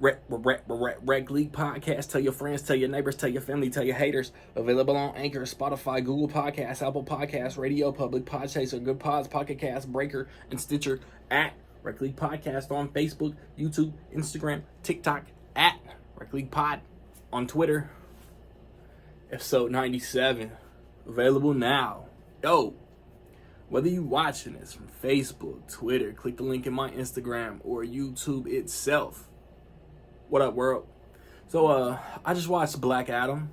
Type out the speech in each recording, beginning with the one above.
Rec League Podcast. Tell your friends, tell your neighbors, tell your family, tell your haters. Available on Anchor, Spotify, Google Podcasts, Apple Podcasts, Radio Public, Podchaser, Good Pods, Pocket Cast, Breaker, and Stitcher. At Rec League Podcast on Facebook, YouTube, Instagram, TikTok. At Rec League Pod on Twitter. Episode 97. Available now. Yo, whether you watching this from Facebook, Twitter, click the link in my Instagram, or YouTube itself. What up, world? So, I just watched Black Adam.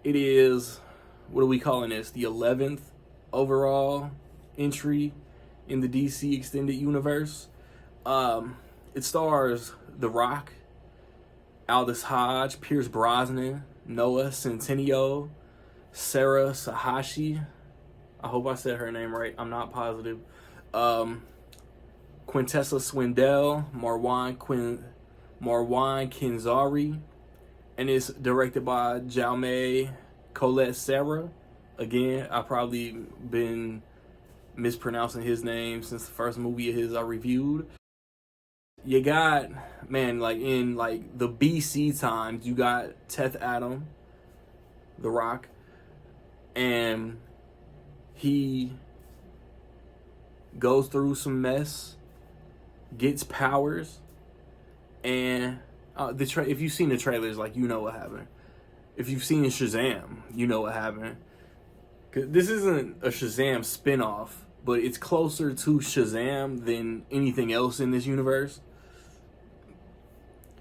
It is, what are we calling this? The 11th overall entry in the DC Extended Universe. It stars The Rock, Aldous Hodge, Pierce Brosnan, Noah Centineo, Sarah Sahashi. I hope I said her name right. I'm not positive. Quintessa Swindell, Marwan Kenzari, and it's directed by Jaume Collet-Serra. Again, I've probably been mispronouncing his name since the first movie of his I reviewed. You got, man, like in like the BC times, you got Teth Adam, The Rock, and he goes through some mess, gets powers, and if you've seen the trailers, like, you know what happened. If you've seen Shazam, you know what happened. 'Cause this isn't a Shazam spinoff, but it's closer to Shazam than anything else in this universe.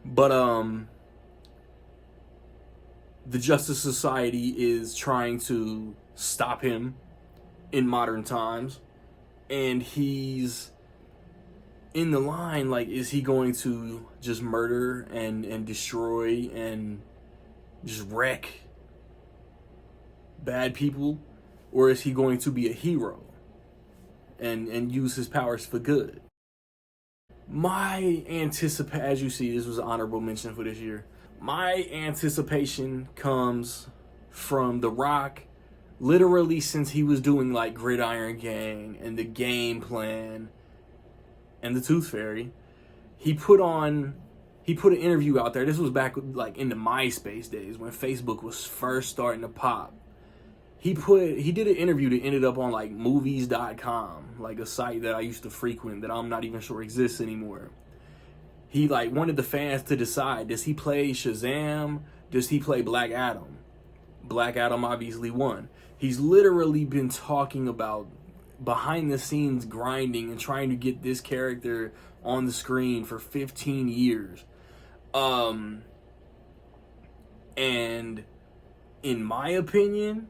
But the Justice Society is trying to stop him in modern times, and he's in the line, like, is he going to just murder and destroy and just wreck bad people, or is he going to be a hero and use his powers for good? As you see, this was an honorable mention for this year. My anticipation comes from The Rock, literally since he was doing like Gridiron Gang and The Game Plan and The Tooth Fairy. He put an interview out there. This was back like in the MySpace days when Facebook was first starting to pop. He did an interview that ended up on like movies.com, like a site that I used to frequent that I'm not even sure exists anymore. He like wanted the fans to decide, does he play Shazam? Does he play Black Adam? Black Adam obviously won. He's literally been talking about behind the scenes grinding and trying to get this character on the screen for 15 years. And in my opinion,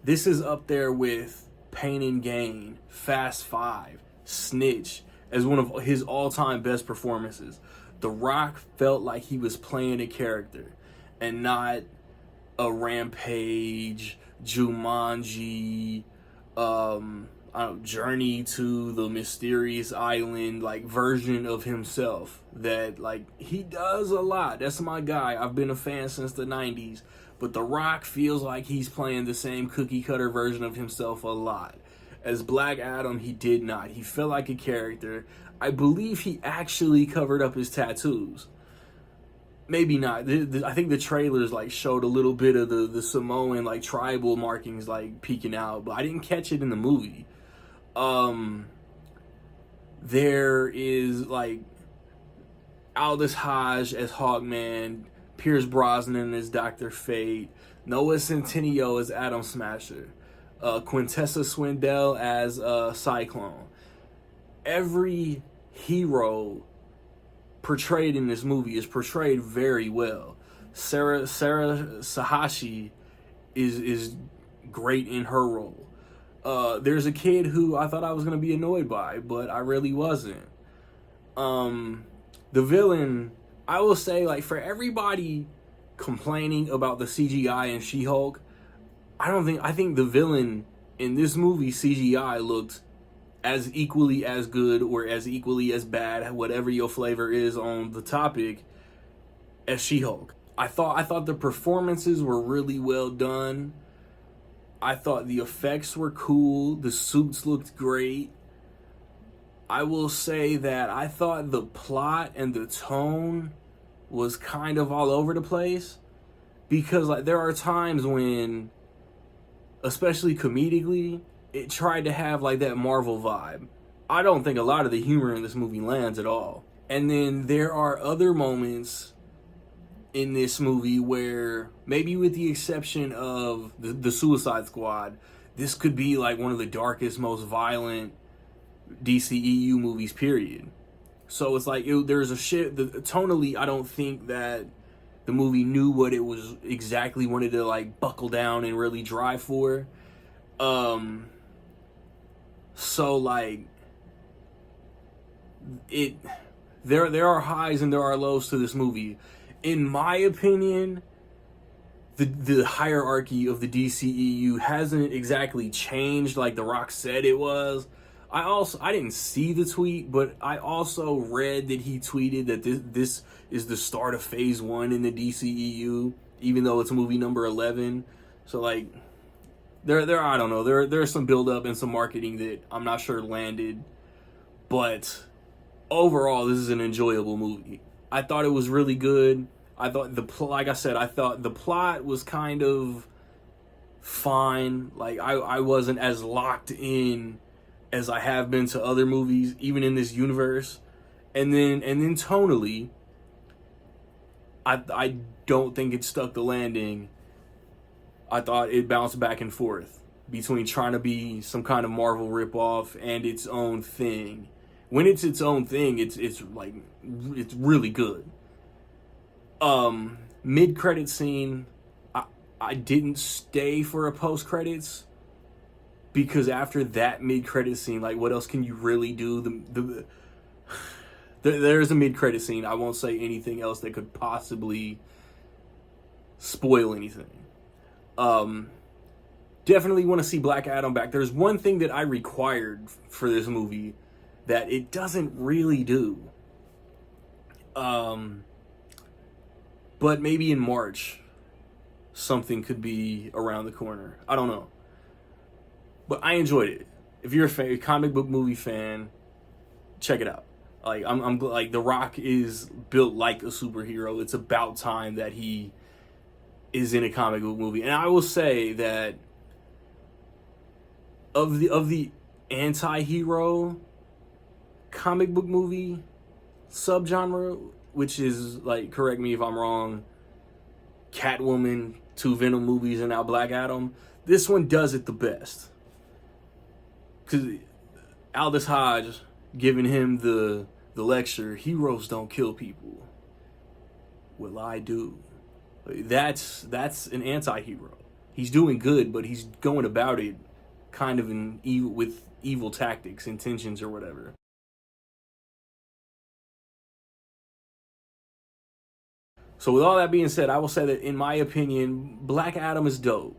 this is up there with Pain and Gain, Fast Five, Snitch as one of his all-time best performances. The Rock felt like he was playing a character and not a Rampage, Jumanji, Journey to the Mysterious Island like version of himself that like he does a lot. That's my guy. I've been a fan since the 90s. But The Rock feels like he's playing the same cookie cutter version of himself a lot. As Black Adam, he did not. He felt like a character. I believe he actually covered up his tattoos. Maybe not. I think the trailers like showed a little bit of the Samoan like tribal markings like peeking out, but I didn't catch it in the movie. There is like Aldous Hodge as Hawkman, Pierce Brosnan as Dr. Fate, Noah Centineo as Atom Smasher, Quintessa Swindell as Cyclone. Every hero portrayed in this movie is portrayed very well. Sarah Sahashi is great in her role. There's a kid who I thought I was going to be annoyed by, but I really wasn't. The villain, I will say, like, for everybody complaining about the CGI in She-Hulk, I think the villain in this movie CGI looked as equally as good or as equally as bad, whatever your flavor is on the topic, as She-Hulk. I thought the performances were really well done. I thought the effects were cool. The suits looked great. I will say that I thought the plot and the tone was kind of all over the place, because like there are times when, especially comedically, it tried to have like that Marvel vibe. I don't think a lot of the humor in this movie lands at all. And then there are other moments in this movie where, maybe with the exception of the Suicide Squad, this could be like one of the darkest, most violent DCEU movies, period. So it's like there's a shit. Tonally, I don't think that the movie knew what it was exactly wanted to like buckle down and really drive for. So like there are highs and there are lows to this movie. In my opinion, the hierarchy of the DCEU hasn't exactly changed like The Rock said it was. I didn't see the tweet, but I also read that he tweeted that this is the start of phase 1 in the DCEU, even though it's movie number 11. So like there I don't know, there's some build up and some marketing that I'm not sure landed, but overall this is an enjoyable movie. I thought it was really good. I thought like I said, I thought the plot was kind of fine. Like I wasn't as locked in as I have been to other movies, even in this universe. And then tonally, I don't think it stuck the landing. I thought it bounced back and forth between trying to be some kind of Marvel ripoff and its own thing. When it's its own thing, it's really good. Mid-credit scene, I didn't stay for a post-credits, because after that mid-credit scene, like, what else can you really do? There's a mid-credit scene. I won't say anything else that could possibly spoil anything. Definitely want to see Black Adam back. There's one thing that I required for this movie that it doesn't really do. But maybe in March, something could be around the corner. I don't know. But I enjoyed it. If you're a comic book movie fan, check it out. Like I'm like, The Rock is built like a superhero. It's about time that he is in a comic book movie. And I will say that of the anti-hero comic book movie subgenre, which is, like, correct me if I'm wrong, Catwoman, 2 Venom movies, and now Black Adam, this one does it the best. Because Aldous Hodge giving him the lecture, heroes don't kill people. Well, I do. That's an anti-hero. He's doing good, but he's going about it kind of with evil tactics, intentions, or whatever. So with all that being said, I will say that in my opinion, Black Adam is dope.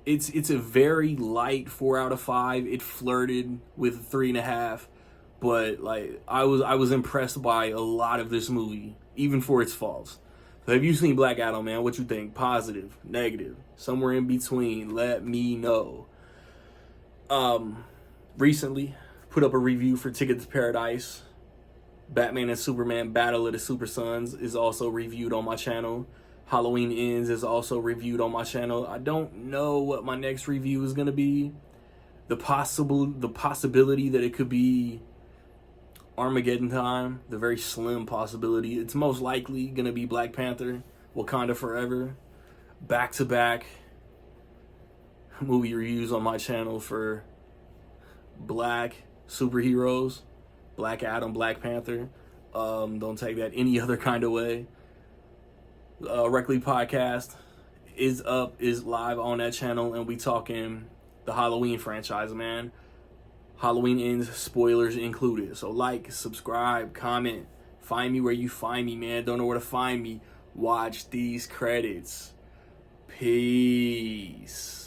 It's a very light 4 out of 5. It flirted with 3.5, but like I was impressed by a lot of this movie, even for its faults. So have you seen Black Adam, man? What you think? Positive, negative, somewhere in between? Let me know. Recently put up a review for Ticket to Paradise. Batman and Superman Battle of the Super Sons is also reviewed on my channel. Halloween Ends is also reviewed on my channel. I don't know what my next review is going to be. The possibility that it could be Armageddon Time, the very slim possibility. It's most likely going to be Black Panther, Wakanda Forever. Back-to-back movie reviews on my channel for black superheroes. Black Adam, Black Panther. Don't take that any other kind of way. Reckley Podcast is live on that channel, and we talking the Halloween franchise, man. Halloween Ends, spoilers included. So like, subscribe, comment, find me where you find me, man. Don't know where to find me. Watch these credits. Peace.